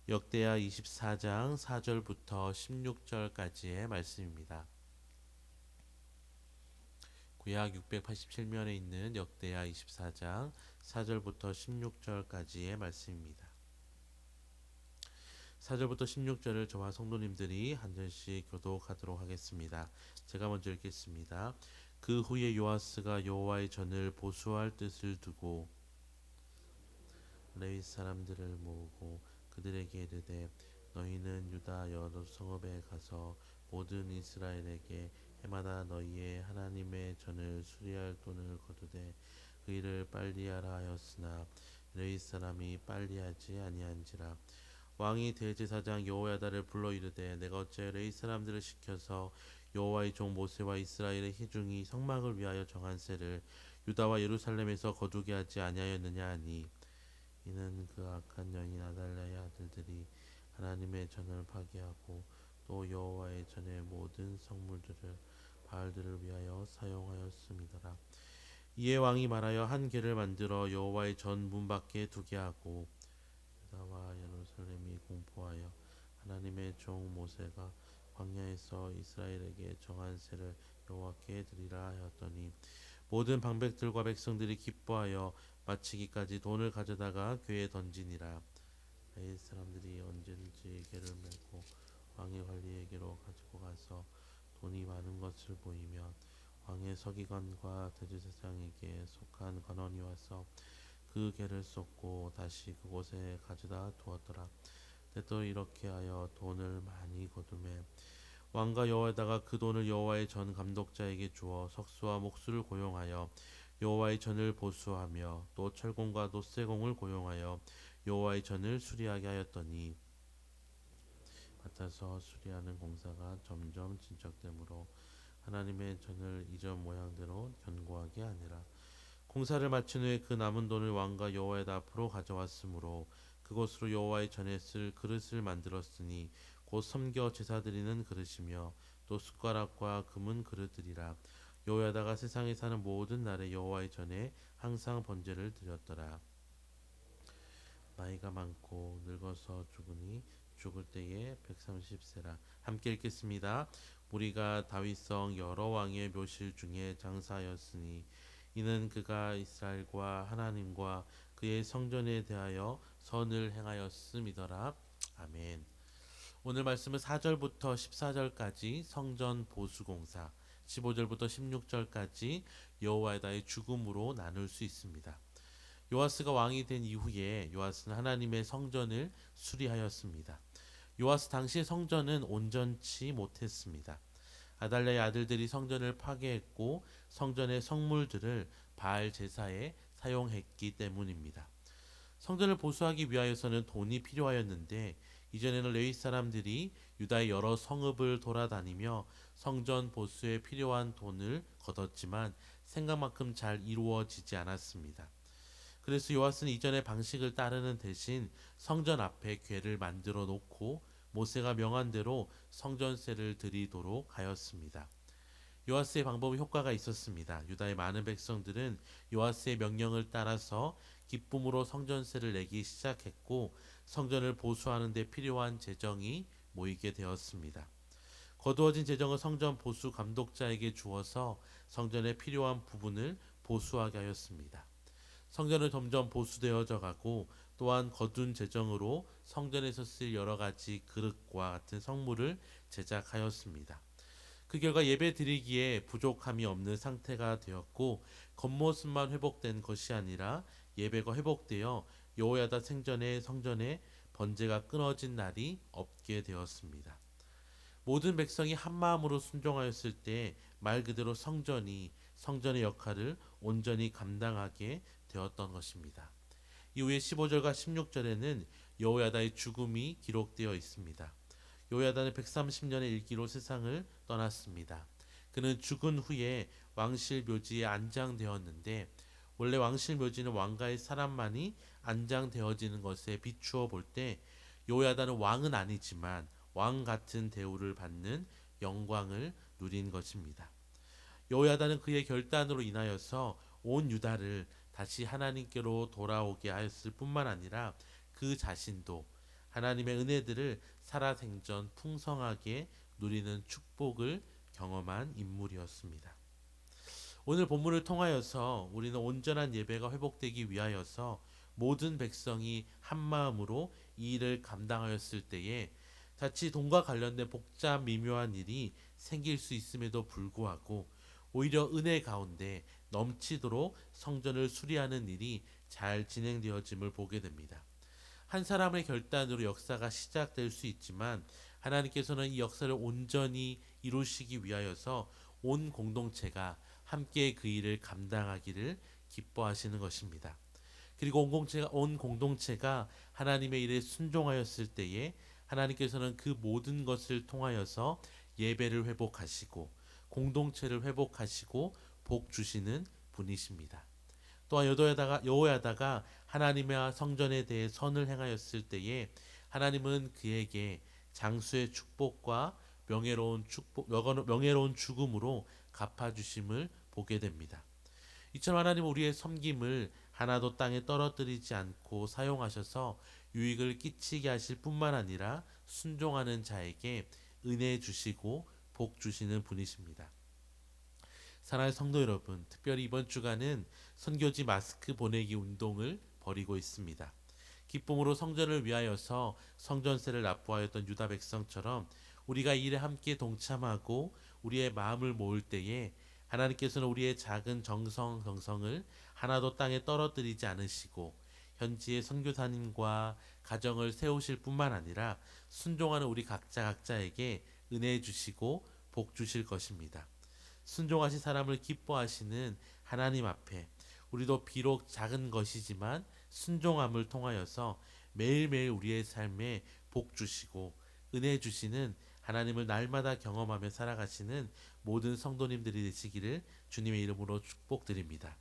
역대하 24장 4절부터 16절까지의 말씀입니다. 구약 687면에 있는 역대하 24장 4절부터 16절까지의 말씀입니다. 4절부터 16절을 저와 성도님들이 한 절씩 교독하도록 하겠습니다. 제가 먼저 읽겠습니다. 그 후에 요아스가 여호와의 전을 보수할 뜻을 두고 레위 사람들을 모으고 그들에게 이르되 너희는 유다 여러 성읍에 가서 모든 이스라엘에게 해마다 너희의 하나님의 전을 수리할 돈을 거두되 그 일을 빨리하라 하였으나 레위 사람이 빨리하지 아니한지라. 왕이 대제사장 여호야다를 불러 이르되 내가 어찌 레위 사람들을 시켜서 여호와의 종 모세와 이스라엘의 회중이 성막을 위하여 정한 세를 유다와 예루살렘에서 거두게 하지 아니하였느냐 하니 이는 그 악한 여인 아달랴의 아들들이 하나님의 전을 파괴하고 또 여호와의 전의 모든 성물들을 바알들을 위하여 사용하였음이더라. 이에 왕이 말하여 한 궤를 만들어 여호와의 전 문 밖에 두게 하고 유다와 예루살렘이 공포하여 하나님의 종 모세가 광야에서 이스라엘에게 정한 세를 여호와께 드리라 하였더니 모든 방백들과 백성들이 기뻐하여 마치기까지 돈을 가져다가 궤에 던지니라. 레위 사람들이 언제든지 궤를 메고 왕의 관리에게로 가지고 가서 돈이 많은 것을 보이면 왕의 서기관과 대제사장에게 속한 관원이 와서 그 궤를 쏟고 다시 그곳에 가져다 두었더라. 때또 이렇게 하여 돈을 많이 거두매 왕과 여호와다가 그 돈을 여호와의 전 감독자에게 주어 석수와 목수를 고용하여 여호와의 전을 보수하며 또 철공과 놋세공을 고용하여 여호와의 전을 수리하게 하였더니 맡아서 수리하는 공사가 점점 진척되므로 하나님의 전을 이전 모양대로 견고하게 하니라. 공사를 마친 후에 그 남은 돈을 왕과 여호와의 앞으로 가져왔으므로 그것으로 여호와의 전에 쓸 그릇을 만들었으니 곧 섬겨 제사 드리는 그릇이며 또 숟가락과 금은 그릇들이라. 여호야다가 세상에 사는 모든 날에 여호와의 전에 항상 번제를 드렸더라. 나이가 많고 늙어서 죽으니 죽을 때에 130세라. 함께 읽겠습니다. 우리가 다윗성 여러 왕의 묘실 중에 장사하였으니 이는 그가 이스라엘과 하나님과 그의 성전에 대하여 선을 행하였음이더라. 아멘. 오늘 말씀은 4절부터 14절까지 성전 보수공사, 15절부터 16절까지 여호와의 죽음으로 나눌 수 있습니다. 요아스가 왕이 된 이후에 요아스는 하나님의 성전을 수리하였습니다. 요아스 당시의 성전은 온전치 못했습니다. 아달랴의 아들들이 성전을 파괴했고 성전의 성물들을 바알 제사에 사용했기 때문입니다. 성전을 보수하기 위하여서는 돈이 필요하였는데 이전에는 레위 사람들이 유다의 여러 성읍을 돌아다니며 성전 보수에 필요한 돈을 거뒀지만 생각만큼 잘 이루어지지 않았습니다. 그래서 요아스는 이전의 방식을 따르는 대신 성전 앞에 궤를 만들어 놓고 모세가 명한 대로 성전세를 드리도록 하였습니다. 요아스의 방법은 효과가 있었습니다. 유다의 많은 백성들은 요아스의 명령을 따라서 기쁨으로 성전세를 내기 시작했고 성전을 보수하는 데 필요한 재정이 모이게 되었습니다. 거두어진 재정을 성전 보수 감독자에게 주어서 성전에 필요한 부분을 보수하게 하였습니다. 성전은 점점 보수되어져 가고 또한 거둔 재정으로 성전에서 쓸 여러 가지 그릇과 같은 성물을 제작하였습니다. 그 결과 예배 드리기에 부족함이 없는 상태가 되었고 겉모습만 회복된 것이 아니라 예배가 회복되어 여호야다 생전에 성전에 번제가 끊어진 날이 없게 되었습니다. 모든 백성이 한 마음으로 순종하였을 때 말 그대로 성전의 역할을 온전히 감당하게 되었던 것입니다. 이후에 15절과 16절에는 여호야다의 죽음이 기록되어 있습니다. 여호야다는 130년의 일기로 세상을 떠났습니다. 그는 죽은 후에 왕실 묘지에 안장되었는데 원래 왕실 묘지는 왕가의 사람만이 안장되어지는 것에 비추어 볼 때 여호야다는 왕은 아니지만 왕 같은 대우를 받는 영광을 누린 것입니다. 여호야다는 그의 결단으로 인하여서 온 유다를 다시 하나님께로 돌아오게 하였을 뿐만 아니라 그 자신도 하나님의 은혜들을 살아생전 풍성하게 누리는 축복을 경험한 인물이었습니다. 오늘 본문을 통하여서 우리는 온전한 예배가 회복되기 위하여서 모든 백성이 한 마음으로 이 일을 감당하였을 때에 자칫 돈과 관련된 복잡 미묘한 일이 생길 수 있음에도 불구하고 오히려 은혜 가운데 넘치도록 성전을 수리하는 일이 잘 진행되어짐을 보게 됩니다. 한 사람의 결단으로 역사가 시작될 수 있지만 하나님께서는 이 역사를 온전히 이루시기 위하여서 온 공동체가 함께 그 일을 감당하기를 기뻐하시는 것입니다. 그리고 온 공동체가 하나님의 일에 순종하였을 때에 하나님께서는 그 모든 것을 통하여서 예배를 회복하시고 공동체를 회복하시고 복 주시는 분이십니다. 또한 여호야다가 하나님의 성전에 대해 선을 행하였을 때에 하나님은 그에게 장수의 축복과 명예로운 죽음으로 갚아주심을 보게 됩니다. 이처럼 하나님은 우리의 섬김을 하나도 땅에 떨어뜨리지 않고 사용하셔서 유익을 끼치게 하실 뿐만 아니라 순종하는 자에게 은혜 주시고 복 주시는 분이십니다. 사랑하는 성도 여러분, 특별히 이번 주간은 선교지 마스크 보내기 운동을 벌이고 있습니다. 기쁨으로 성전을 위하여서 성전세를 납부하였던 유다 백성처럼 우리가 이 일에 함께 동참하고 우리의 마음을 모을 때에 하나님께서는 우리의 작은 정성을 하나도 땅에 떨어뜨리지 않으시고 현지의 선교사님과 가정을 세우실 뿐만 아니라 순종하는 우리 각자에게 은혜 주시고 복 주실 것입니다. 순종하신 사람을 기뻐하시는 하나님 앞에 우리도 비록 작은 것이지만 순종함을 통하여서 매일매일 우리의 삶에 복 주시고 은혜 주시는 하나님을 날마다 경험하며 살아가시는 모든 성도님들이 되시기를 주님의 이름으로 축복드립니다.